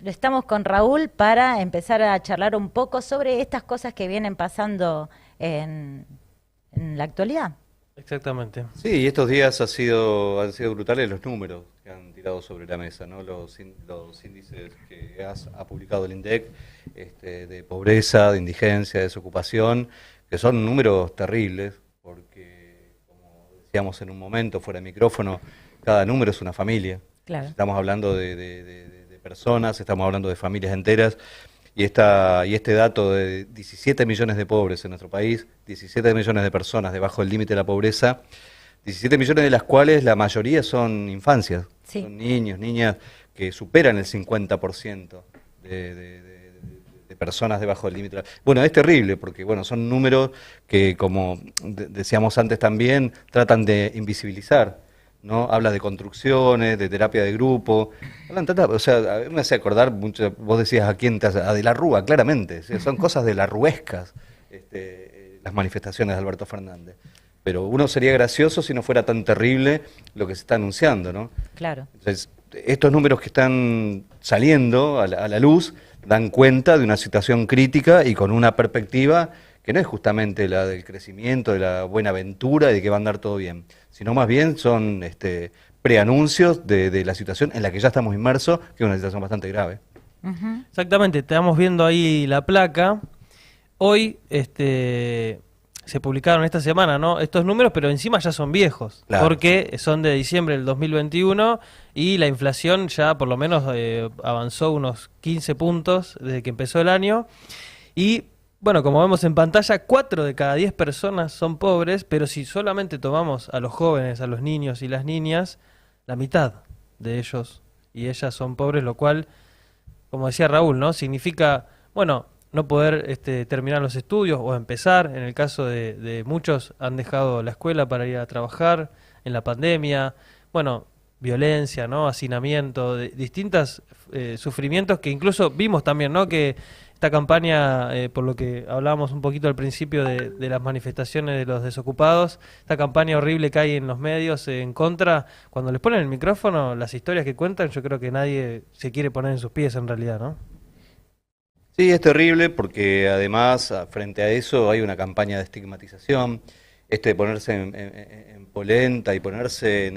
estamos con Raúl para empezar a charlar un poco sobre estas cosas que vienen pasando en, en la actualidad. Exactamente. Sí, y estos días han sido brutales los números que han tirado sobre la mesa, ¿no? Los índices que ha publicado el INDEC, de pobreza, de indigencia, de desocupación, que son números terribles, porque, como decíamos en un momento, fuera de micrófono, cada número es una familia. Claro. Estamos hablando de personas, estamos hablando de familias enteras. Y este dato de 17 millones de pobres en nuestro país, 17 millones de personas debajo del límite de la pobreza, 17 millones de las cuales la mayoría son infancias, Sí. son niños, niñas que superan el 50% de personas debajo del límite. Bueno, es terrible porque bueno, son números que, como decíamos antes también, tratan de invisibilizar, ¿no? Habla de construcciones, de terapia de grupo. O sea, a mí me hace acordar mucho, vos decías a quién te hace, a De la Rúa, claramente. ¿Sí? Son cosas de la ruescas, las manifestaciones de Alberto Fernández. Pero uno sería gracioso si no fuera tan terrible lo que se está anunciando, ¿no? Claro. Entonces, estos números que están saliendo a la luz dan cuenta de una situación crítica y con una perspectiva que no es justamente la del crecimiento, de la buena aventura y de que va a andar todo bien, sino más bien son preanuncios de la situación en la que ya estamos inmersos, que es una situación bastante grave. Ujú. Exactamente, estamos viendo ahí la placa. Hoy se publicaron esta semana, ¿no? Estos números, pero encima ya son viejos, Claro. porque son de diciembre del 2021 y la inflación ya por lo menos avanzó unos 15 puntos desde que empezó el año. Y bueno, como vemos en pantalla, 4 de cada 10 personas son pobres, pero si solamente tomamos a los jóvenes, a los niños y las niñas, la mitad de ellos y ellas son pobres, lo cual, como decía Raúl, ¿no? Significa, bueno, no poder terminar los estudios o empezar. En el caso de muchos han dejado la escuela para ir a trabajar en la pandemia. Bueno, violencia, ¿no? Hacinamiento, distintos sufrimientos que incluso vimos también, ¿no? Que esta campaña, por lo que hablábamos un poquito al principio de las manifestaciones de los desocupados, esta campaña horrible que hay en los medios en contra, cuando les ponen el micrófono, las historias que cuentan, yo creo que nadie se quiere poner en sus pies en realidad, ¿no? Sí, es terrible porque además frente a eso hay una campaña de estigmatización, de ponerse en polenta y ponerse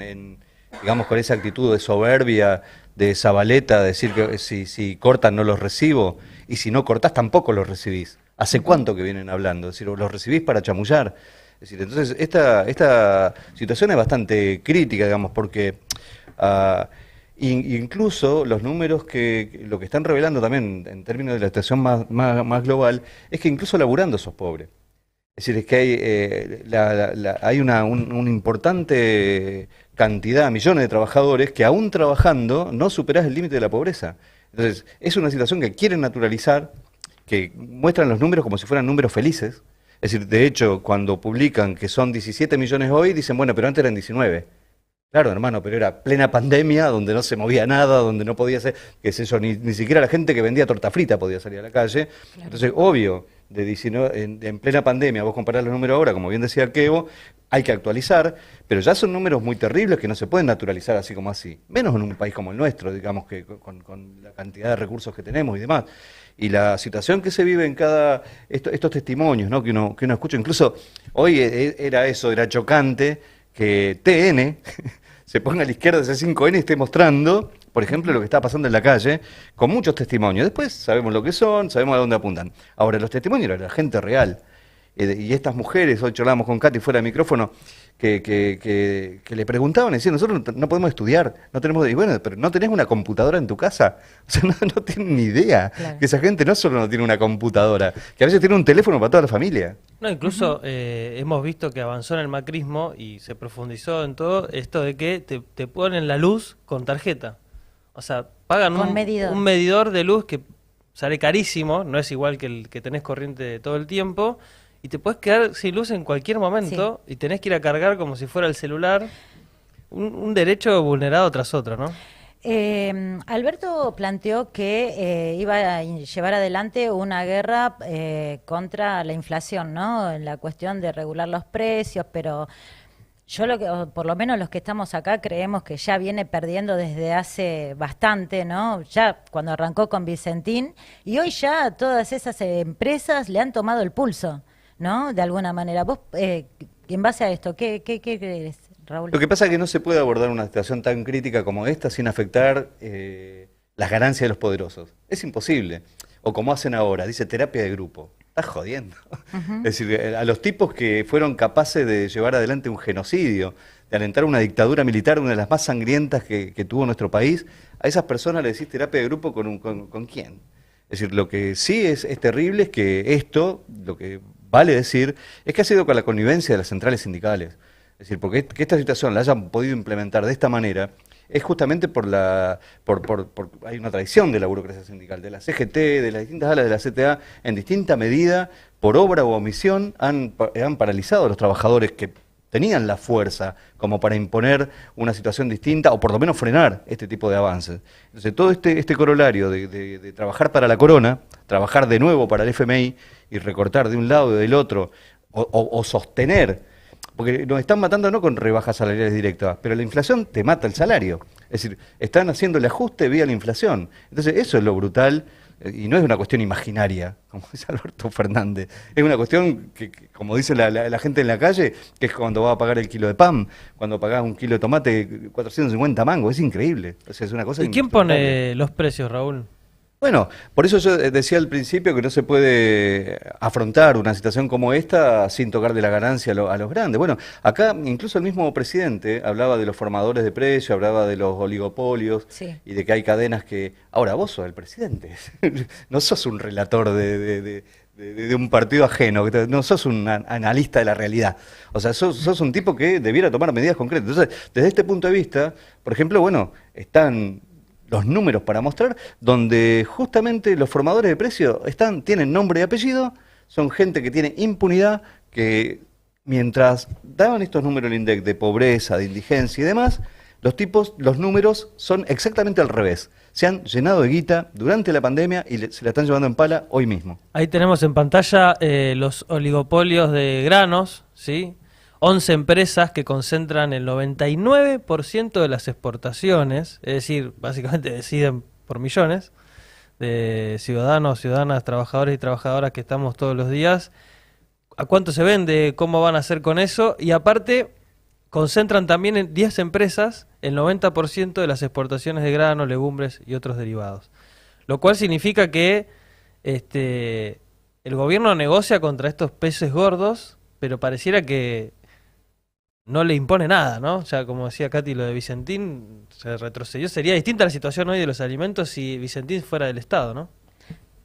digamos, con esa actitud de soberbia, de Zabaleta, de decir que si cortan no los recibo y si no cortás tampoco los recibís. ¿Hace cuánto que vienen hablando? Es decir, los recibís para chamullar. Es decir, entonces esta situación es bastante crítica, digamos, porque incluso los números lo que están revelando también en términos de la situación más global es que incluso laburando sos pobre. Es decir, es que hay una importante cantidad, millones de trabajadores que aún trabajando no superás el límite de la pobreza. Entonces, es una situación que quieren naturalizar, que muestran los números como si fueran números felices. Es decir, de hecho, cuando publican que son 17 millones hoy, dicen, bueno, pero antes eran 19. Claro, hermano, pero era plena pandemia, donde no se movía nada, donde no podía ser, qué sé yo, ni siquiera la gente que vendía torta frita podía salir a la calle. Claro. Entonces, obvio, de 19, en plena pandemia, vos comparás los números ahora, como bien decía el Kevo, hay que actualizar, pero ya son números muy terribles que no se pueden naturalizar así como así. Menos en un país como el nuestro, digamos, que con la cantidad de recursos que tenemos y demás. Y la situación que se vive en estos testimonios, ¿no? que uno escucha, incluso hoy era chocante que TN se ponga a la izquierda de ese 5N y esté mostrando, por ejemplo, lo que está pasando en la calle, con muchos testimonios. Después sabemos lo que son, sabemos a dónde apuntan. Ahora, los testimonios eran de la gente real. Y estas mujeres, hoy charlábamos con Katy fuera de micrófono, que le preguntaban, y decían, nosotros no podemos estudiar, no tenemos, y bueno, pero no tenés una computadora en tu casa. O sea, no tienen ni idea Claro. que esa gente no solo no tiene una computadora, que a veces tiene un teléfono para toda la familia. No, incluso hemos visto que avanzó en el macrismo y se profundizó en todo esto de que te ponen la luz con tarjeta. O sea, pagan Con medidor. un medidor de luz que sale carísimo, no es igual que el que tenés corriente todo el tiempo, y te puedes quedar sin luz en cualquier momento y tenés que ir a cargar como si fuera el celular. Un derecho vulnerado tras otro, ¿no? Alberto planteó que iba a llevar adelante una guerra contra la inflación, ¿no? En la cuestión de regular los precios, pero Yo o por lo menos los que estamos acá creemos que ya viene perdiendo desde hace bastante, ¿no? Ya cuando arrancó con Vicentín, y hoy ya todas esas empresas le han tomado el pulso, ¿no? De alguna manera. Vos, en base a esto, ¿qué crees, Raúl? Lo que pasa es que no se puede abordar una situación tan crítica como esta sin afectar las ganancias de los poderosos. Es imposible. O como hacen ahora, dice terapia de grupo. Estás jodiendo. Es decir, a los tipos que fueron capaces de llevar adelante un genocidio, de alentar una dictadura militar, una de las más sangrientas que tuvo nuestro país, a esas personas le decís terapia de grupo con quién. Es decir, lo que sí es terrible es que esto, lo que vale decir, es que ha sido con la connivencia de las centrales sindicales. Es decir, porque que esta situación la hayan podido implementar de esta manera es justamente hay una tradición de la burocracia sindical, de la CGT, de las distintas alas de la CTA, en distinta medida, por obra o omisión, han paralizado a los trabajadores que tenían la fuerza como para imponer una situación distinta o por lo menos frenar este tipo de avances. Entonces todo este corolario de trabajar para la corona, trabajar de nuevo para el FMI y recortar de un lado y del otro, o sostener, porque nos están matando no con rebajas salariales directas, pero la inflación te mata el salario. Es decir, están haciendo el ajuste vía la inflación. Entonces eso es lo brutal, y no es una cuestión imaginaria, como dice Alberto Fernández. Es una cuestión que como dice la gente en la calle, que es cuando va a pagar el kilo de pan, cuando pagás un kilo de tomate, 450 mangos. Es increíble. O sea, es una cosa ¿Y quién pone los precios, Raúl? Bueno, por eso yo decía al principio que no se puede afrontar una situación como esta sin tocar de la ganancia a los grandes. Bueno, acá incluso el mismo presidente hablaba de los formadores de precios, hablaba de los oligopolios, Sí. y de que hay cadenas que... Ahora, vos sos el presidente, no sos un relator de un partido ajeno, no sos un analista de la realidad. O sea, sos un tipo que debiera tomar medidas concretas. Entonces, desde este punto de vista, por ejemplo, bueno, están los números para mostrar, donde justamente los formadores de precios tienen nombre y apellido, son gente que tiene impunidad, que mientras daban estos números el INDEC de pobreza, de indigencia y demás, los números son exactamente al revés. Se han llenado de guita durante la pandemia y se la están llevando en pala hoy mismo. Ahí tenemos en pantalla los oligopolios de granos, ¿sí? 11 empresas que concentran el 99% de las exportaciones, es decir, básicamente deciden por millones de ciudadanos, ciudadanas, trabajadores y trabajadoras que estamos todos los días. ¿A cuánto se vende? ¿Cómo van a hacer con eso? Y aparte, concentran también en 10 empresas el 90% de las exportaciones de granos, legumbres y otros derivados. Lo cual significa que el gobierno negocia contra estos peces gordos, pero pareciera que no le impone nada, ¿no? O sea, como decía Katy, lo de Vicentín se retrocedió. Sería distinta la situación hoy de los alimentos si Vicentín fuera del Estado, ¿no?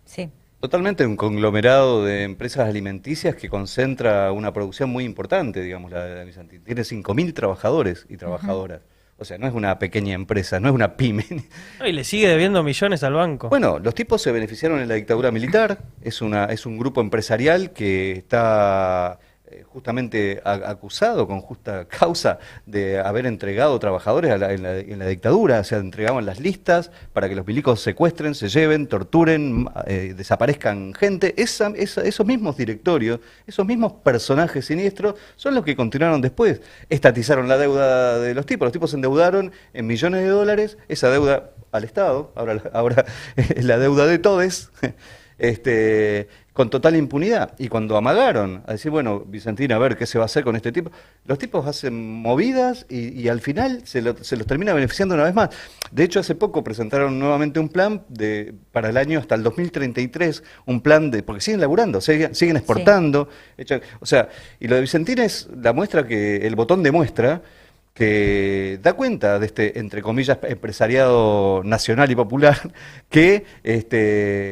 Sí. Totalmente un conglomerado de empresas alimenticias que concentra una producción muy importante, digamos, la de Vicentín. Tiene 5.000 trabajadores y trabajadoras. O sea, no es una pequeña empresa, no es una pyme. Y le sigue debiendo millones al banco. Bueno, los tipos se beneficiaron en la dictadura militar, es un grupo empresarial que está justamente acusado con justa causa de haber entregado trabajadores en la dictadura. O sea, entregaban las listas para que los milicos secuestren, se lleven, torturen, desaparezcan gente. Esos mismos directorios, esos mismos personajes siniestros son los que continuaron después. Estatizaron la deuda de los tipos se endeudaron en millones de dólares, esa deuda al Estado, ahora es la deuda de todes, con total impunidad. Y cuando amagaron a decir, bueno, Vicentín, a ver qué se va a hacer con este tipo, los tipos hacen movidas y al final se los termina beneficiando una vez más. De hecho, hace poco presentaron nuevamente un plan para el año hasta el 2033, un plan porque siguen laburando, siguen exportando. Sí. O sea, y lo de Vicentín es la muestra el botón de muestra que da cuenta de este, entre comillas, empresariado nacional y popular, que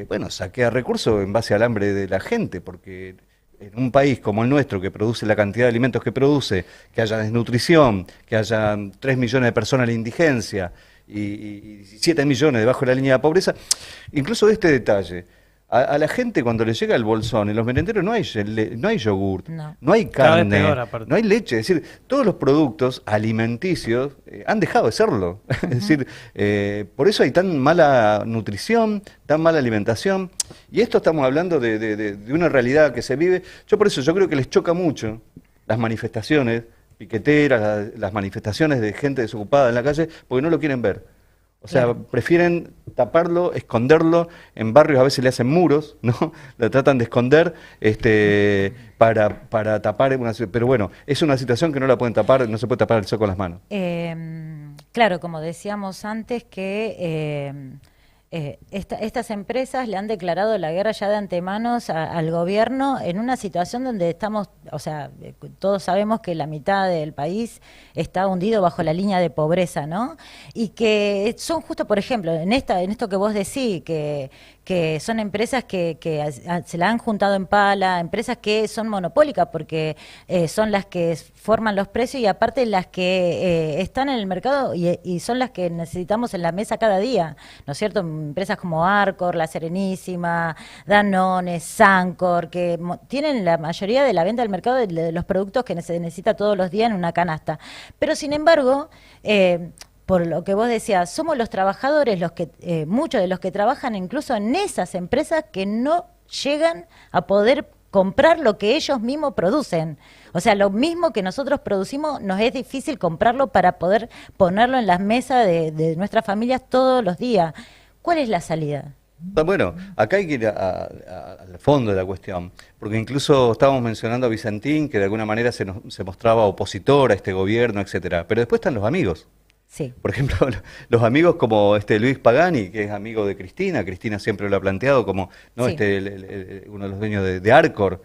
bueno, saquea recursos en base al hambre de la gente, porque en un país como el nuestro, que produce la cantidad de alimentos que produce, que haya desnutrición, que haya 3 millones de personas en la indigencia y 17 millones debajo de la línea de pobreza, incluso este detalle. A la gente cuando le llega el bolsón, en los merenderos no hay yogurt, no hay carne, no hay leche. Es decir, todos los productos alimenticios han dejado de serlo. Es decir, por eso hay tan mala nutrición, tan mala alimentación. Y esto estamos hablando de una realidad que se vive. Yo creo que les choca mucho las manifestaciones piqueteras, las manifestaciones de gente desocupada en la calle, porque no lo quieren ver. O sea, Claro. prefieren taparlo, esconderlo, en barrios a veces le hacen muros, ¿no? Lo tratan de esconder para tapar pero bueno, es una situación que no la pueden tapar, no se puede tapar el sol con las manos. Claro, como decíamos antes, que estas empresas le han declarado la guerra ya de antemano al gobierno en una situación donde estamos, o sea, todos sabemos que la mitad del país está hundido bajo la línea de pobreza, ¿no? Y que son justo, por ejemplo, en esto que vos decís, que son empresas que se la han juntado en pala, empresas que son monopólicas porque son las que forman los precios y aparte las que están en el mercado y son las que necesitamos en la mesa cada día, ¿no es cierto? Empresas como Arcor, La Serenísima, Danone, Sancor, que tienen la mayoría de la venta del mercado de los productos que se necesita todos los días en una canasta. Pero sin embargo, por lo que vos decías, somos los trabajadores, muchos de los que trabajan incluso en esas empresas que no llegan a poder comprar lo que ellos mismos producen. O sea, lo mismo que nosotros producimos, nos es difícil comprarlo para poder ponerlo en las mesas de nuestras familias todos los días. ¿Cuál es la salida? Bueno, acá hay que ir al fondo de la cuestión, porque incluso estábamos mencionando a Vicentín, que de alguna manera se mostraba opositor a este gobierno, etcétera. Pero después están los amigos. Sí. Por ejemplo, los amigos como Luis Pagani, que es amigo de Cristina. Cristina siempre lo ha planteado como, ¿no? Sí. Uno de los dueños de Arcor.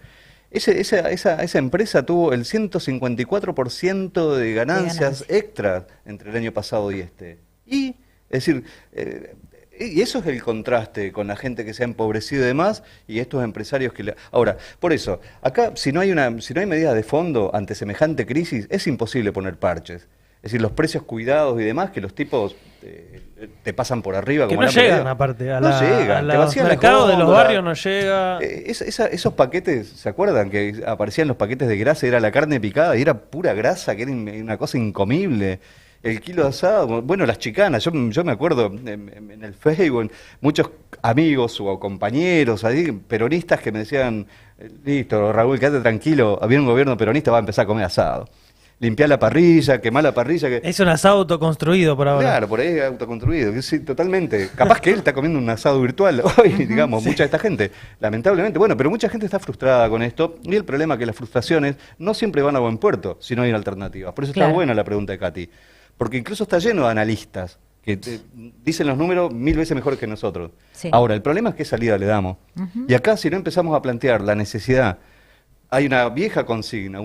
Esa empresa tuvo el 154% de ganancias extras entre el año pasado y este. Y, es decir, y eso es el contraste con la gente que se ha empobrecido y demás, y estos empresarios que... Ahora, por eso, acá si no hay medidas de fondo ante semejante crisis, es imposible poner parches. Es decir, los precios cuidados y demás, que los tipos te pasan por arriba. Que como no llegan, aparte, no llegan, te los vacían la mercados de los góndola. barrios no llega. Esos paquetes, ¿se acuerdan? Que aparecían los paquetes de grasa, era la carne picada y era pura grasa, que era una cosa incomible. El kilo de asado, bueno, las chicanas, yo me acuerdo en el Facebook, muchos amigos o compañeros ahí, peronistas que me decían, listo, Raúl, quédate tranquilo, había un gobierno peronista, va a empezar a comer asado. Limpiar la parrilla, quemar la parrilla. Es un asado autoconstruido por ahora. Claro, por ahí es autoconstruido, sí, totalmente. Capaz que él está comiendo un asado virtual hoy, digamos, mucha de esta gente. Lamentablemente, bueno, pero mucha gente está frustrada con esto y el problema es que las frustraciones no siempre van a buen puerto si no hay alternativas. Por eso está buena la pregunta de Katy, porque incluso está lleno de analistas que dicen los números 1000 veces mejor que nosotros. Sí. Ahora, el problema es qué salida le damos. Y acá si no empezamos a plantear la necesidad. Hay una vieja consigna,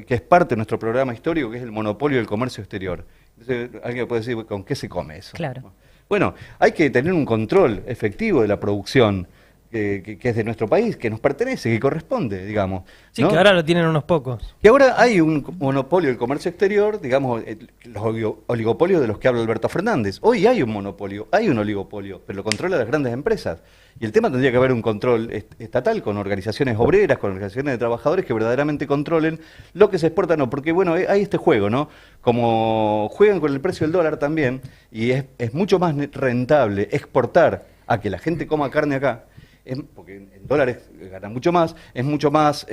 que es parte de nuestro programa histórico, que es el monopolio del comercio exterior. Entonces, alguien puede decir, ¿con qué se come eso? Claro. Bueno, hay que tener un control efectivo de la producción que es de nuestro país, que nos pertenece, que corresponde, digamos. Sí, ¿no? que ahora lo tienen unos pocos. Y ahora hay un monopolio del comercio exterior, digamos, los oligopolios de los que habla Alberto Fernández. Hoy hay un monopolio, hay un oligopolio, pero lo controlan las grandes empresas. Y el tema tendría que haber un control estatal con organizaciones obreras, con organizaciones de trabajadores que verdaderamente controlen lo que se exporta, no, porque bueno, hay este juego, ¿no? Como juegan con el precio del dólar también, y es mucho más rentable exportar a que la gente coma carne acá, porque en dólares gana mucho más, es mucho más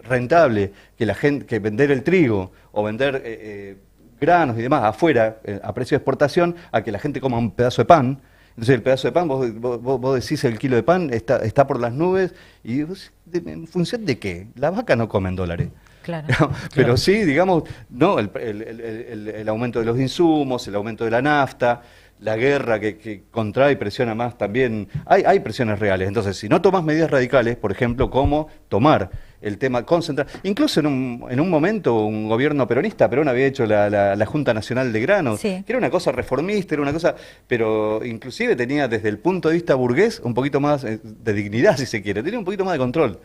rentable que la gente que vender el trigo o vender granos y demás afuera a precio de exportación a que la gente coma un pedazo de pan. Entonces el pedazo de pan, vos decís el kilo de pan está por las nubes y ¿en función de qué? La vaca no come en dólares. Claro. No, pero sí, digamos, no el aumento de los insumos, el aumento de la nafta, la guerra que contrae y presiona más también, hay presiones reales. Entonces, si no tomas medidas radicales, por ejemplo, como tomar el tema, concentrar, incluso en un momento un gobierno peronista, Perón había hecho la Junta Nacional de Granos, Sí. que era una cosa reformista, era una cosa, pero inclusive tenía desde el punto de vista burgués un poquito más de dignidad, si se quiere, tenía un poquito más de control.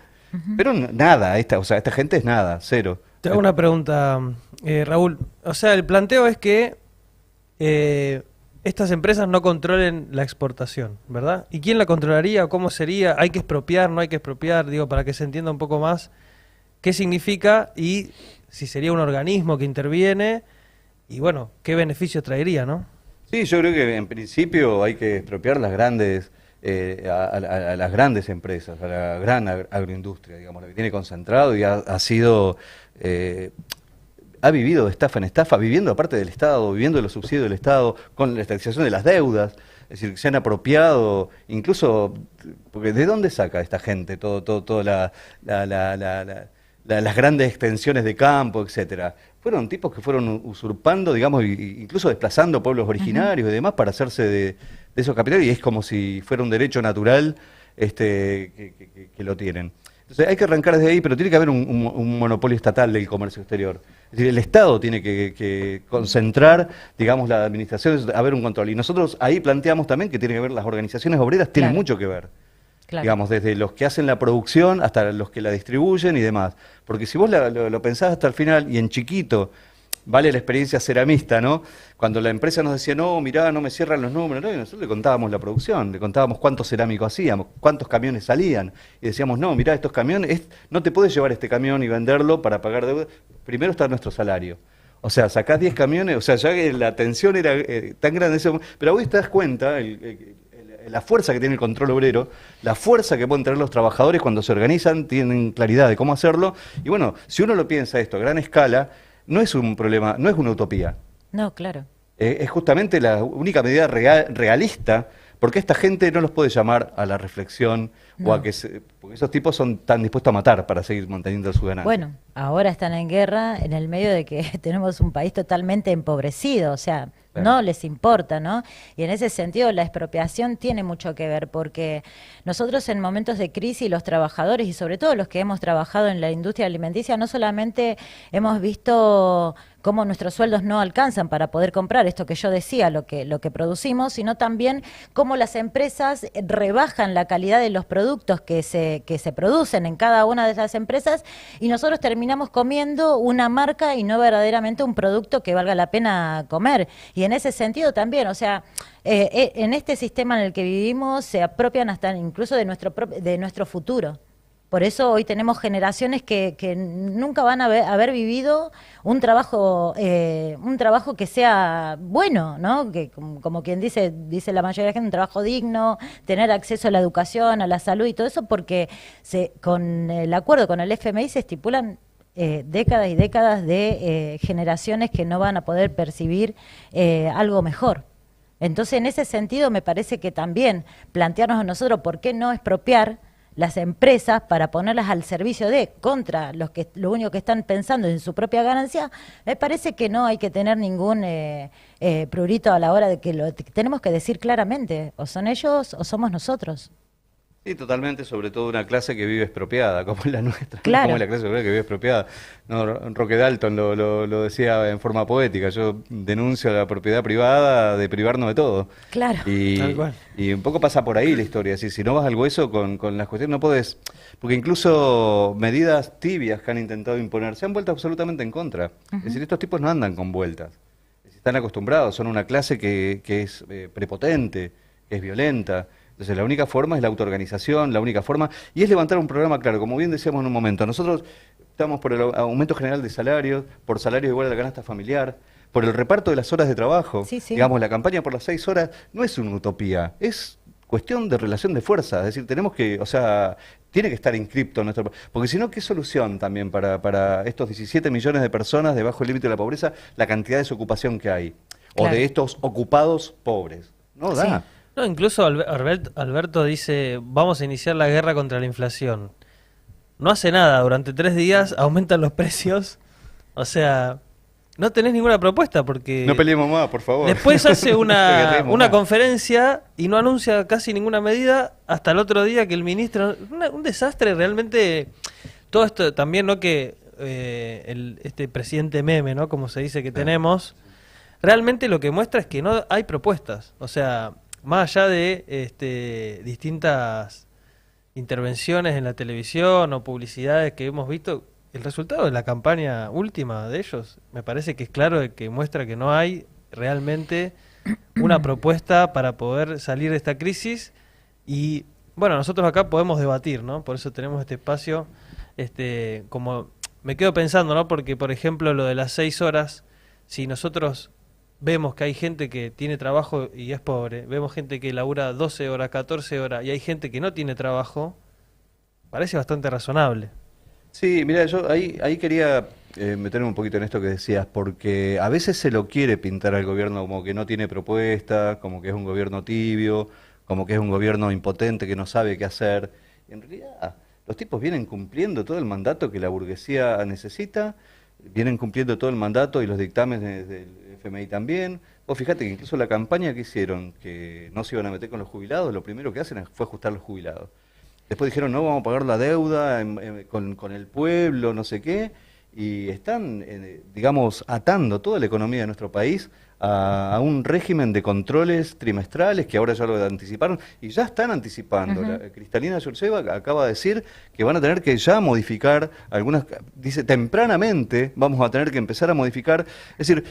Pero nada, esta gente es nada, cero. Te hago una pregunta, Raúl. O sea, el planteo es que estas empresas no controlen la exportación, ¿verdad? ¿Y quién la controlaría o cómo sería? ¿Hay que expropiar, no hay que expropiar? Digo, para que se entienda un poco más qué significa y si sería un organismo que interviene y, bueno, qué beneficios traería, ¿no? Sí, yo creo que en principio hay que expropiar las grandes, a las grandes empresas, a la gran agroindustria, digamos, la que tiene concentrado y ha sido ha vivido de estafa en estafa, viviendo aparte del Estado, viviendo de los subsidios del Estado, con la estatización de las deudas. Es decir, se han apropiado, incluso, porque ¿de dónde saca esta gente todo las grandes extensiones de campo, etcétera? Fueron tipos que fueron usurpando, digamos, incluso desplazando pueblos originarios y demás para hacerse de esos capitales, y es como si fuera un derecho natural que lo tienen. Entonces hay que arrancar desde ahí, pero tiene que haber un monopolio estatal del comercio exterior. Es decir, el Estado tiene que concentrar, digamos, la administración, haber un control. Y nosotros ahí planteamos también que tiene que ver, las organizaciones obreras tienen mucho que ver. Claro. Digamos, desde los que hacen la producción hasta los que la distribuyen y demás. Porque si vos lo pensás hasta el final y en chiquito, vale la experiencia ceramista, ¿no? Cuando la empresa nos decía, no, mirá, no me cierran los números, ¿no? Y nosotros le contábamos la producción, le contábamos cuántos cerámicos hacíamos, cuántos camiones salían, y decíamos, no, mirá, estos camiones, no te puedes llevar este camión y venderlo para pagar deuda, primero está nuestro salario. O sea, sacás 10 camiones, o sea, ya que la tensión era tan grande, pero hoy te das cuenta, la fuerza que tiene el control obrero, la fuerza que pueden tener los trabajadores cuando se organizan, tienen claridad de cómo hacerlo, y bueno, si uno lo piensa esto a gran escala, no es un problema, no es una utopía. No, claro. Es justamente la única medida realista, porque esta gente no los puede llamar a la reflexión o a que porque esos tipos son tan dispuestos a matar para seguir manteniendo su ganancia. Bueno, ahora están en guerra en el medio de que tenemos un país totalmente empobrecido, o sea, claro, no les importa, ¿no? Y en ese sentido la expropiación tiene mucho que ver, porque nosotros en momentos de crisis, los trabajadores y sobre todo los que hemos trabajado en la industria alimenticia, no solamente hemos visto cómo nuestros sueldos no alcanzan para poder comprar esto que yo decía, lo que producimos, sino también cómo las empresas rebajan la calidad de los productos que se producen en cada una de esas empresas, y nosotros terminamos comiendo una marca y no verdaderamente un producto que valga la pena comer. Y en ese sentido también, o sea, en este sistema en el que vivimos se apropian hasta incluso de nuestro futuro. Por eso hoy tenemos generaciones que nunca van a haber vivido un trabajo que sea bueno, ¿no? Que como quien dice la mayoría de la gente, un trabajo digno, tener acceso a la educación, a la salud y todo eso, porque con el acuerdo con el FMI se estipulan décadas y décadas de generaciones que no van a poder percibir algo mejor. Entonces, en ese sentido, me parece que también plantearnos a nosotros por qué no expropiar las empresas para ponerlas al servicio contra los que lo único que están pensando es en su propia ganancia. Me parece que no hay que tener ningún prurito a la hora de que lo tenemos que decir claramente, o son ellos o somos nosotros. Sí, totalmente, sobre todo una clase que vive expropiada, como es la nuestra, claro, como es la clase obrera que vive expropiada. No, Roque Dalton lo decía en forma poética, yo denuncio la propiedad privada de privarnos de todo. Claro. Y un poco pasa por ahí la historia, si no vas al hueso con las cuestiones, no podés, porque incluso medidas tibias que han intentado imponer se han vuelto absolutamente en contra. Es decir, estos tipos no andan con vueltas, están acostumbrados, son una clase que es prepotente, que es violenta. Entonces la única forma es la autoorganización, la única forma, y es levantar un programa claro, como bien decíamos en un momento. Nosotros estamos por el aumento general de salarios, por salarios igual a la canasta familiar, por el reparto de las horas de trabajo. Sí, sí. Digamos, la campaña por las 6 horas no es una utopía, es cuestión de relación de fuerza. Es decir, tenemos que, o sea, tiene que estar inscripto nuestro... Porque si no, ¿qué solución también para estos 17 millones de personas debajo del límite de la pobreza, la cantidad de desocupación que hay? Claro. O de estos ocupados pobres. No da. Sí. No, incluso Alberto dice, vamos a iniciar la guerra contra la inflación. No hace nada, durante 3 días aumentan los precios. O sea, no tenés ninguna propuesta porque... No peleemos más, por favor. Después hace una conferencia y no anuncia casi ninguna medida hasta el otro día que el ministro... Un desastre realmente. Todo esto también, ¿no? Que este presidente meme, ¿no? Como se dice que tenemos, realmente lo que muestra es que no hay propuestas. O sea... Más allá de distintas intervenciones en la televisión o publicidades que hemos visto, el resultado de la campaña última de ellos me parece que es claro de que muestra que no hay realmente una propuesta para poder salir de esta crisis. Y bueno, nosotros acá podemos debatir, ¿no? Por eso tenemos este espacio. Como me quedo pensando, ¿no? Porque, por ejemplo, lo de las 6 horas, si nosotros... vemos que hay gente que tiene trabajo y es pobre, vemos gente que labura 12 horas, 14 horas, y hay gente que no tiene trabajo, parece bastante razonable. Sí, mira, yo ahí quería meterme un poquito en esto que decías, porque a veces se lo quiere pintar al gobierno como que no tiene propuesta, como que es un gobierno tibio, como que es un gobierno impotente que no sabe qué hacer. Y en realidad, los tipos vienen cumpliendo todo el mandato que la burguesía necesita, vienen cumpliendo todo el mandato y los dictámenes del FMI también. Vos fíjate que incluso la campaña que hicieron, que no se iban a meter con los jubilados, lo primero que hacen fue ajustar los jubilados. Después dijeron, no, vamos a pagar la deuda con el pueblo, no sé qué, y están, digamos, atando toda la economía de nuestro país a un régimen de controles trimestrales que ahora ya lo anticiparon y ya están anticipando. Cristalina Georgieva acaba de decir que van a tener que ya modificar algunas, dice, tempranamente vamos a tener que empezar a modificar, es decir,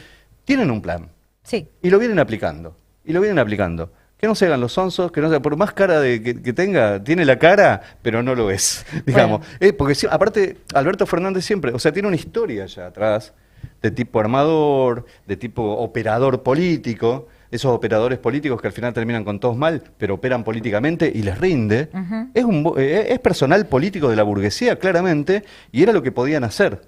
tienen un plan. Sí. Y lo vienen aplicando, Que no se hagan los sonsos, que no sea, por más cara que tenga, tiene la cara, pero no lo es, digamos. Bueno. Porque aparte, Alberto Fernández siempre, o sea, tiene una historia allá atrás, de tipo armador, de tipo operador político, esos operadores políticos que al final terminan con todos mal, pero operan políticamente y les rinde. Es personal político de la burguesía, claramente, y era lo que podían hacer.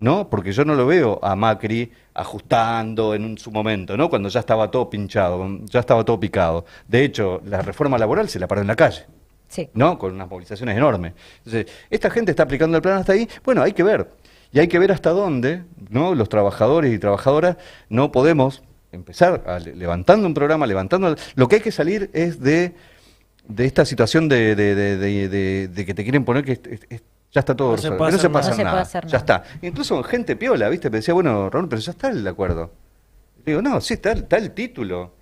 ¿No? Porque yo no lo veo a Macri ajustando en su momento, ¿no? Cuando ya estaba todo pinchado, ya estaba todo picado. De hecho, la reforma laboral se la paró en la calle, Sí. ¿no? Con unas movilizaciones enormes. Entonces, esta gente está aplicando el plan hasta ahí. Bueno, hay que ver. Y hay que ver hasta dónde, ¿no? Los trabajadores y trabajadoras no podemos empezar levantando un programa, Lo que hay que salir es de esta situación de que te quieren poner que ya está todo resuelto, que no se puede hacer nada, ya está. Incluso gente piola, ¿viste? Me decía, bueno, Raúl, pero ya está el acuerdo. Digo, no, sí, está el título.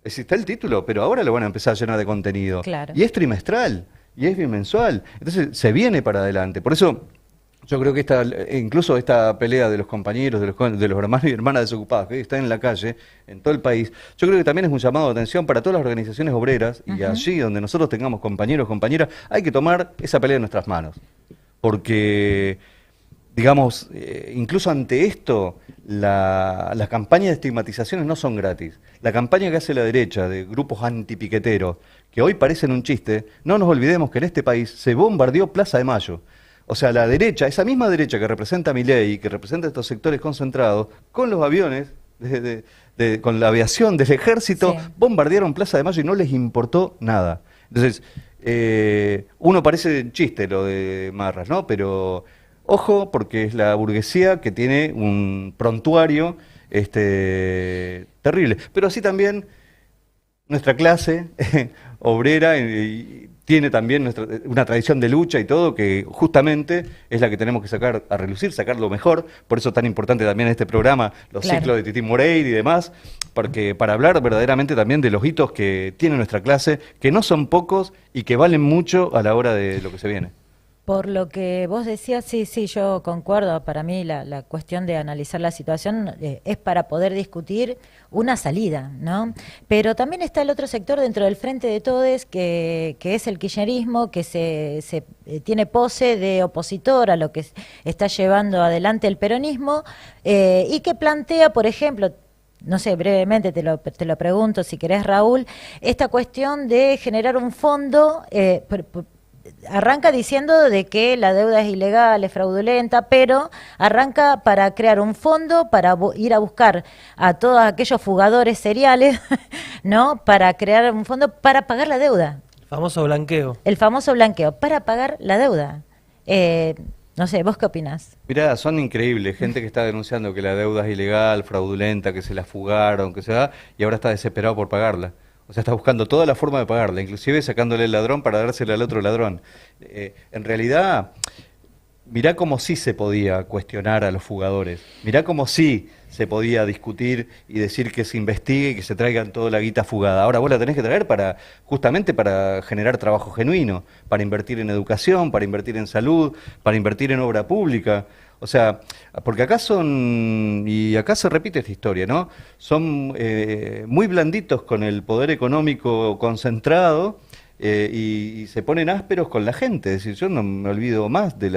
Está el título, pero ahora lo van a empezar a llenar de contenido. Claro. Y es trimestral, y es bimensual. Entonces, se viene para adelante. Por eso, yo creo que incluso esta pelea de los compañeros, de los hermanos y hermanas desocupados que están en la calle, en todo el país, yo creo que también es un llamado de atención para todas las organizaciones obreras, y allí donde nosotros tengamos compañeros, compañeras, hay que tomar esa pelea en nuestras manos. Porque, digamos, incluso ante esto, las campañas de estigmatizaciones no son gratis. La campaña que hace la derecha de grupos antipiqueteros, que hoy parecen un chiste, no nos olvidemos que en este país se bombardeó Plaza de Mayo. O sea, la derecha, esa misma derecha que representa a Milei, que representa a estos sectores concentrados, con los aviones, con la aviación del ejército, sí, bombardearon Plaza de Mayo y no les importó nada. Entonces, uno parece chiste lo de Marras, ¿no? Pero ojo, porque es la burguesía que tiene un prontuario terrible. Pero así también nuestra clase obrera tiene también una tradición de lucha y todo, que justamente es la que tenemos que sacar a relucir, sacar lo mejor. Por eso es tan importante también este programa, los claro, ciclos de Titín Moreira y demás, porque para hablar verdaderamente también de los hitos que tiene nuestra clase, que no son pocos y que valen mucho a la hora de lo que se viene. Por lo que vos decías, sí, yo concuerdo. Para mí la cuestión de analizar la situación es para poder discutir una salida, ¿no? Pero también está el otro sector dentro del Frente de Todes, que es el kirchnerismo, que se tiene pose de opositor a lo que está llevando adelante el peronismo, y que plantea, por ejemplo, no sé, brevemente te lo pregunto si querés, Raúl, esta cuestión de generar un fondo. Arranca diciendo de que la deuda es ilegal, es fraudulenta, pero arranca para crear un fondo para ir a buscar a todos aquellos fugadores seriales, ¿no? Para crear un fondo para pagar la deuda. Famoso blanqueo. El famoso blanqueo, para pagar la deuda. No sé, ¿vos qué opinás? Mirá, son increíbles, gente que está denunciando que la deuda es ilegal, fraudulenta, que se la fugaron, que se da, y ahora está desesperado por pagarla. O sea, está buscando toda la forma de pagarla, inclusive sacándole el ladrón para dársela al otro ladrón. En realidad, mirá cómo sí se podía cuestionar a los fugadores, mirá cómo sí se podía discutir y decir que se investigue y que se traigan toda la guita fugada. Ahora vos la tenés que traer justamente para generar trabajo genuino, para invertir en educación, para invertir en salud, para invertir en obra pública. O sea, porque acá y acá se repite esta historia, ¿no? Son muy blanditos con el poder económico concentrado y se ponen ásperos con la gente. Es decir, yo no me olvido más del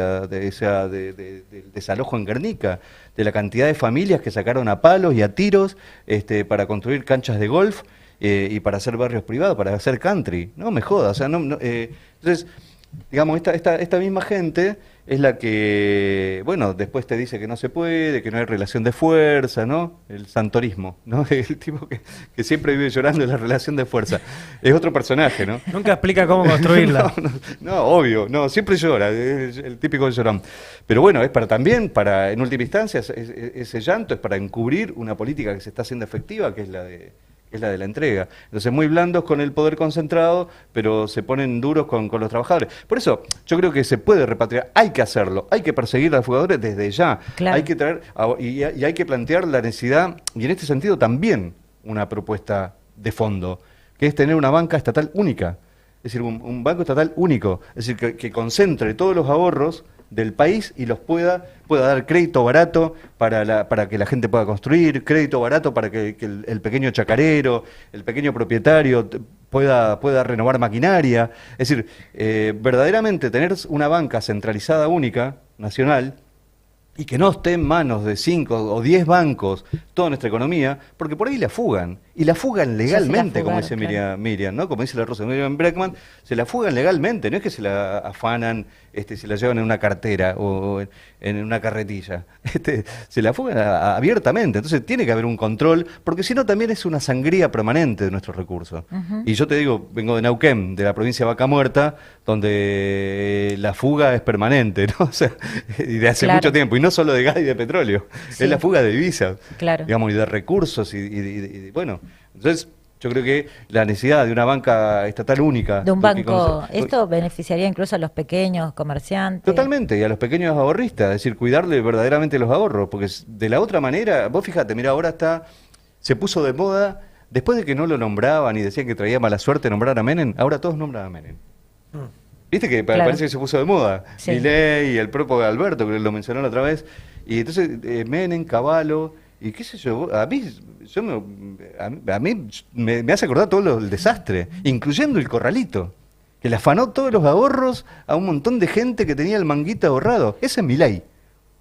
desalojo en Guernica, de la cantidad de familias que sacaron a palos y a tiros para construir canchas de golf y para hacer barrios privados, para hacer country. No me jodas, o sea, entonces, digamos, esta misma gente es la que, bueno, después te dice que no se puede, que no hay relación de fuerza, ¿no? El santorismo, ¿no? El tipo que siempre vive llorando en la relación de fuerza. Es otro personaje, ¿no? Nunca explica cómo construirla. No, obvio, no, siempre llora, es el típico llorón. Pero bueno, es también, en última instancia, ese llanto es para encubrir una política que se está haciendo efectiva, que es la de la entrega. Entonces, muy blandos con el poder concentrado, pero se ponen duros con los trabajadores. Por eso, yo creo que se puede repatriar, hay que hacerlo, hay que perseguir a los fugadores desde ya. Claro. Hay que traer, y hay que plantear la necesidad, y en este sentido también una propuesta de fondo, que es tener una banca estatal única. Es decir, un banco estatal único, es decir, que concentre todos los ahorros del país y los pueda dar crédito barato para que la gente pueda construir, crédito barato para que el pequeño chacarero, el pequeño propietario pueda renovar maquinaria. Es decir, verdaderamente tener una banca centralizada única, nacional, y que no esté en manos de 5 o 10 bancos toda nuestra economía, porque por ahí la fugan, y la fugan legalmente, como dice Miriam, ¿no? Como dice la Rosa Miriam Breckman, se la fugan legalmente, no es que se la afanan, se la llevan en una cartera o en una carretilla, se la fugan abiertamente, entonces tiene que haber un control, porque si no también es una sangría permanente de nuestros recursos. Y yo te digo, vengo de Neuquén, de la provincia de Vaca Muerta, donde la fuga es permanente, ¿no? O sea, y de hace mucho tiempo, y no solo de gas y de petróleo, es la fuga de divisas, digamos, y de recursos, y bueno, entonces yo creo que la necesidad de una banca estatal única. De un banco, esto beneficiaría incluso a los pequeños comerciantes. Totalmente, y a los pequeños ahorristas, es decir, cuidarle verdaderamente los ahorros, porque de la otra manera, vos fíjate, mira, ahora se puso de moda, después de que no lo nombraban y decían que traía mala suerte nombrar a Menem, ahora todos nombran a Menem. Viste que parece que se puso de moda. Sí. Milei y el propio Alberto, que lo mencionó la otra vez. Y entonces Menem, Cavallo, y qué sé yo, a mí me hace acordar todo el desastre, incluyendo el corralito, que le afanó todos los ahorros a un montón de gente que tenía el manguito ahorrado. Ese es Milei.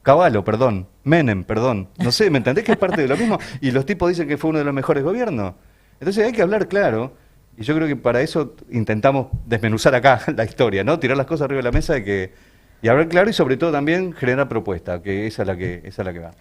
Cavallo, perdón. Menem, perdón. No sé, ¿me entendés que es parte de lo mismo? Y los tipos dicen que fue uno de los mejores gobiernos. Entonces hay que hablar claro. Y yo creo que para eso intentamos desmenuzar acá la historia, ¿no? Tirar las cosas arriba de la mesa y hablar claro y sobre todo también generar propuesta, que esa es la que va.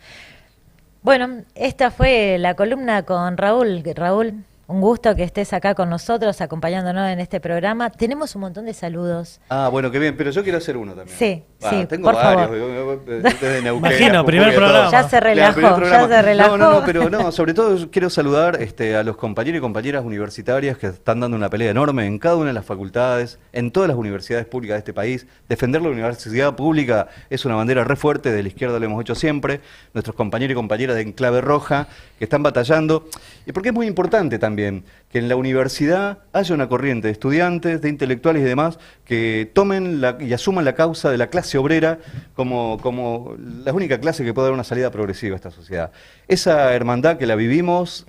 Bueno, esta fue la columna con Raúl. Raúl, un gusto que estés acá con nosotros, acompañándonos en este programa. Tenemos un montón de saludos. Ah, bueno, qué bien, pero yo quiero hacer uno también. Sí, tengo por varios, favor. Desde Neuquén. Imagino, primer programa. Ya se relajó, No, pero sobre todo quiero saludar a los compañeros y compañeras universitarias que están dando una pelea enorme en cada una de las facultades, en todas las universidades públicas de este país. Defender la universidad pública es una bandera re fuerte, de la izquierda lo hemos hecho siempre. Nuestros compañeros y compañeras de Enclave Roja que están batallando. Y porque es muy importante también que en la universidad haya una corriente de estudiantes, de intelectuales y demás que tomen y asuman la causa de la clase obrera como la única clase que puede dar una salida progresiva a esta sociedad. Esa hermandad que la vivimos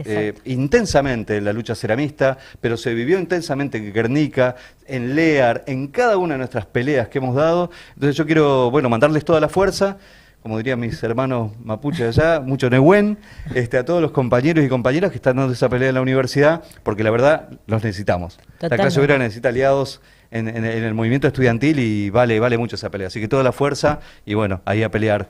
intensamente en la lucha ceramista, pero se vivió intensamente en Guernica, en Lear, en cada una de nuestras peleas que hemos dado. Entonces yo quiero, mandarles toda la fuerza, como dirían mis hermanos mapuches allá, mucho Nehuen, a todos los compañeros y compañeras que están dando esa pelea en la universidad, porque la verdad los necesitamos. Totalmente. La clase obrera necesita aliados en el movimiento estudiantil y vale mucho esa pelea. Así que toda la fuerza y ahí a pelear